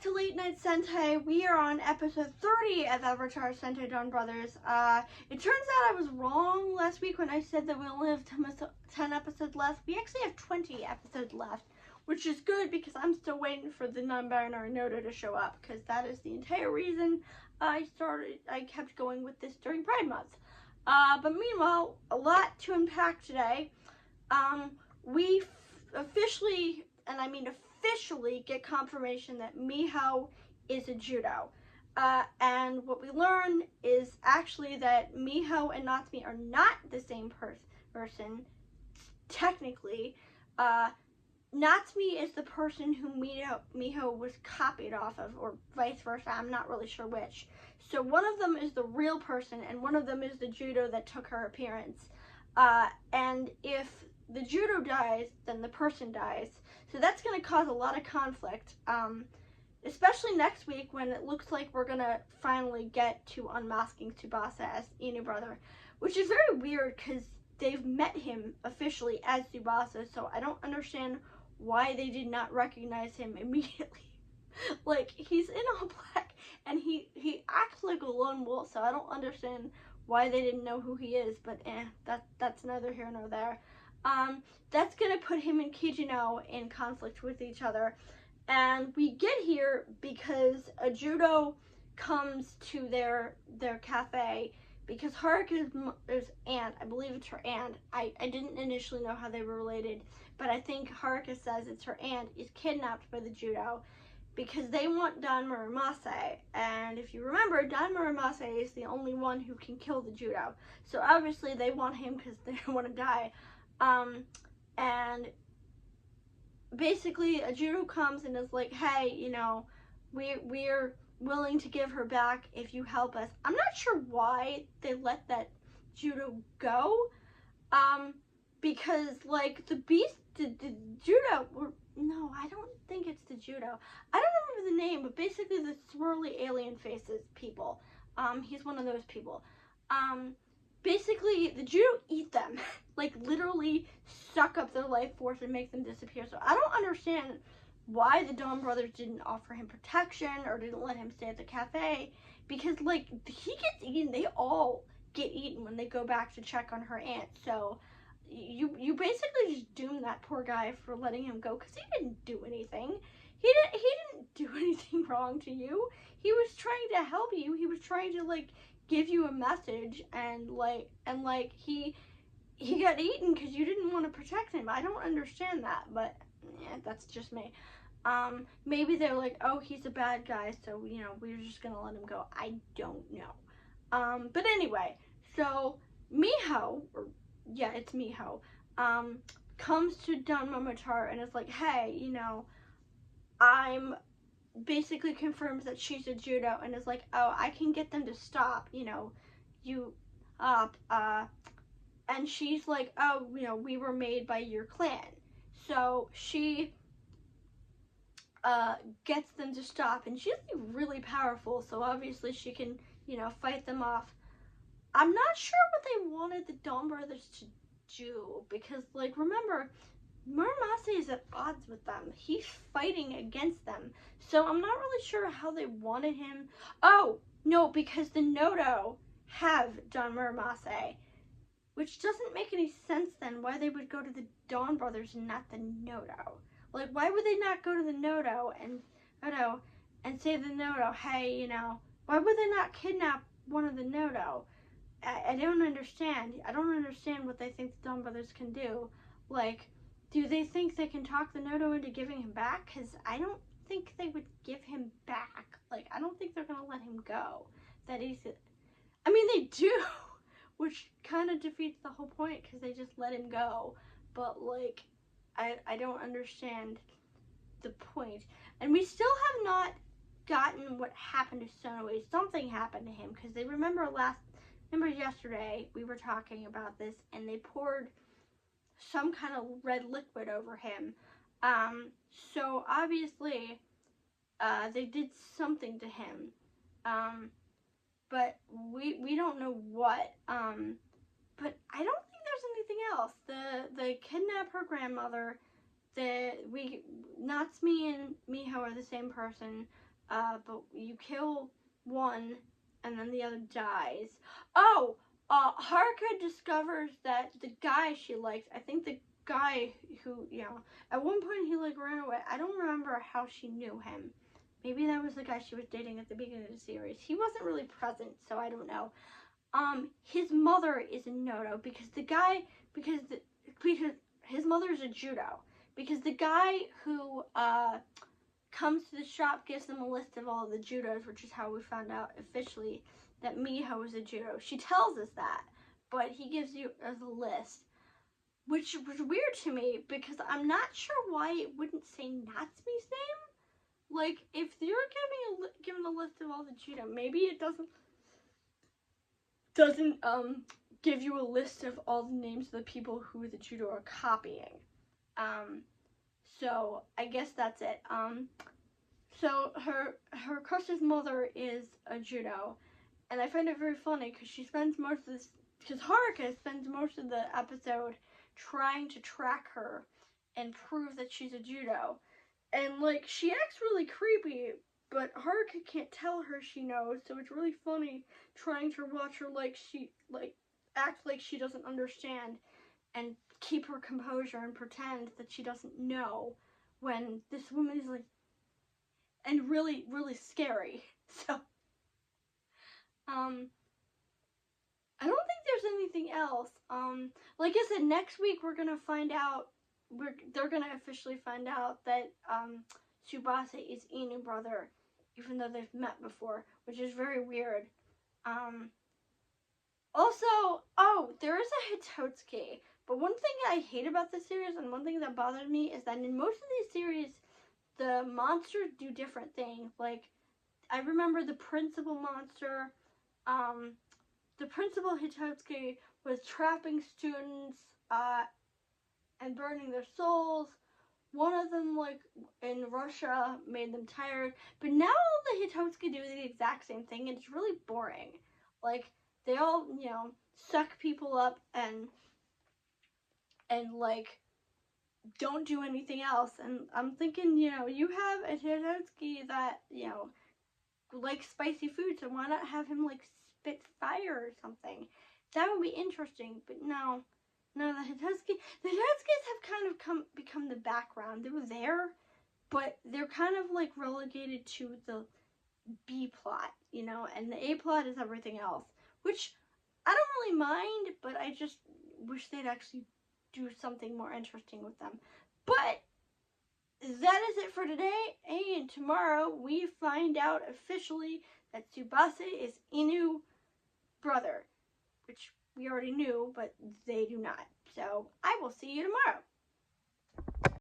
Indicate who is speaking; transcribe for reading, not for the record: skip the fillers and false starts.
Speaker 1: to Late Night Sentai. We are on episode 30 of Avataro Sentai Donbrothers. It turns out I was wrong last week when I said that we only have 10 episodes left. We actually have 20 episodes left, which is good because I'm still waiting for the non-binary Noda to show up, because that is the entire reason I kept going with this during Pride Month. But meanwhile, a lot to unpack today. We officially, and I mean officially, get confirmation that Miho is a judo. And what we learn is actually that Miho and Natsume are not the same person, technically. Natsume is the person who Miho was copied off of, or vice versa, I'm not really sure which. So one of them is the real person, and one of them is the judo that took her appearance. And if the judo dies, then the person dies. So that's going to cause a lot of conflict, especially next week when it looks like we're going to finally get to unmasking Tsubasa as Inu brother, which is very weird because they've met him officially as Tsubasa, so I don't understand why they did not recognize him immediately. Like, he's in all black, and he acts like a lone wolf, so I don't understand why they didn't know who he is, but that's neither here nor there. That's gonna put him and Kijino in conflict with each other, and we get here because a judo comes to their cafe because Haruka's aunt, I believe it's her aunt, I didn't initially know how they were related, but I think Haruka says it's her aunt, is kidnapped by the judo because they want Don Muramasa, and if you remember, Don Muramasa is the only one who can kill the judo, so obviously they want him because they don't want to die. And basically a judo comes and is like, hey, you know, we're willing to give her back if you help us. I'm not sure why they let that judo go, because like the judo, no, I don't think it's the judo. I don't remember the name, but basically the swirly alien faces people. He's one of those people. Basically, the judo eat them, like literally suck up their life force and make them disappear. So I don't understand why the Donbrothers didn't offer him protection or didn't let him stay at the cafe, because like he gets eaten, they all get eaten when they go back to check on her aunt. So you basically just doom that poor guy for letting him go, because he didn't do anything. He didn't do anything wrong to you. He was trying to help you. He was trying to like give you a message, and he got eaten because you didn't want to protect him. I don't understand that, but yeah, that's just me. Maybe they're like, oh, he's a bad guy, so you know, we're just gonna let him go. I don't know. But anyway, so Miho, or yeah, it's Miho, comes to Don Momotaro and is like, hey, you know, basically confirms that she's a judo and is like, oh, I can get them to stop, you know, you up, and she's like, oh, you know, we were made by your clan. So she gets them to stop, and she's really powerful, so obviously she can, you know, fight them off. I'm not sure what they wanted the Donbrothers to do, because like, remember, Muramasa is at odds with them. He's fighting against them. So I'm not really sure how they wanted him. Oh, no, because the Nodo have Don Muramasa, which doesn't make any sense then why they would go to the Donbrothers and not the Nodo. Like, why would they not go to the Nodo and say to the Nodo, hey, you know, why would they not kidnap one of the Nodo? I don't understand. I don't understand what they think the Donbrothers can do. Like, do they think they can talk the Nodo into giving him back? Because I don't think they would give him back. Like, I don't think they're going to let him go that easy. I mean, they do, which kind of defeats the whole point because they just let him go. But, like, I don't understand the point. And we still have not gotten what happened to Sonoe. Something happened to him, because they remember yesterday we were talking about this, and they poured some kind of red liquid over him. So obviously, they did something to him. But we don't know what. But I don't think there's anything else. The kidnap her grandmother. Natsume and Miho are the same person. but you kill one and then the other dies. Oh, Haruka discovers that the guy she likes, I think the guy who, at one point he like ran away. I don't remember how she knew him. Maybe that was the guy she was dating at the beginning of the series. He wasn't really present, so I don't know. His mother is a Noto because his mother is a judo. Because the guy who comes to the shop gives them a list of all the judos, which is how we found out officially that Miho was a judo. She tells us that, but he gives you as a list, which was weird to me because I'm not sure why it wouldn't say Natsume's name. Like, if you're given a list of all the judo, maybe it doesn't give you a list of all the names of the people who the judo are copying. So I guess that's it. So her crush's mother is a judo, and I find it very funny because she spends most of this, because Haruka spends most of the episode trying to track her and prove that she's a judo, and like she acts really creepy, but Haruka can't tell her she knows, so it's really funny trying to watch her act like she doesn't understand and keep her composure and pretend that she doesn't know when this woman is like, and really, really scary. So, I don't think there's anything else. Like I said, next week we're gonna find out, they're gonna officially find out that, Tsubasa is Inu brother, even though they've met before, which is very weird. Also, there is a Hitotsuki. But one thing I hate about this series, and one thing that bothered me, is that in most of these series, the monsters do different things. Like, I remember the principal monster, the principal Hitotsuki was trapping students, and burning their souls. One of them, like, in Russia, made them tired. But now all the Hitotsuki do the exact same thing, and it's really boring. Like, they all, suck people up and like, don't do anything else. And I'm thinking, you have a Hitotsuki that, likes spicy food, so why not have him, like, spit fire or something? That would be interesting, but no, the Hitotsuki, have kind of become the background. They were there, but they're kind of, like, relegated to the B plot, and the A plot is everything else, which I don't really mind, but I just wish they'd actually do something more interesting with them. But that is it for today, and tomorrow we find out officially that Tsubasa is Inu brother, which we already knew, but they do not. So I will see you tomorrow.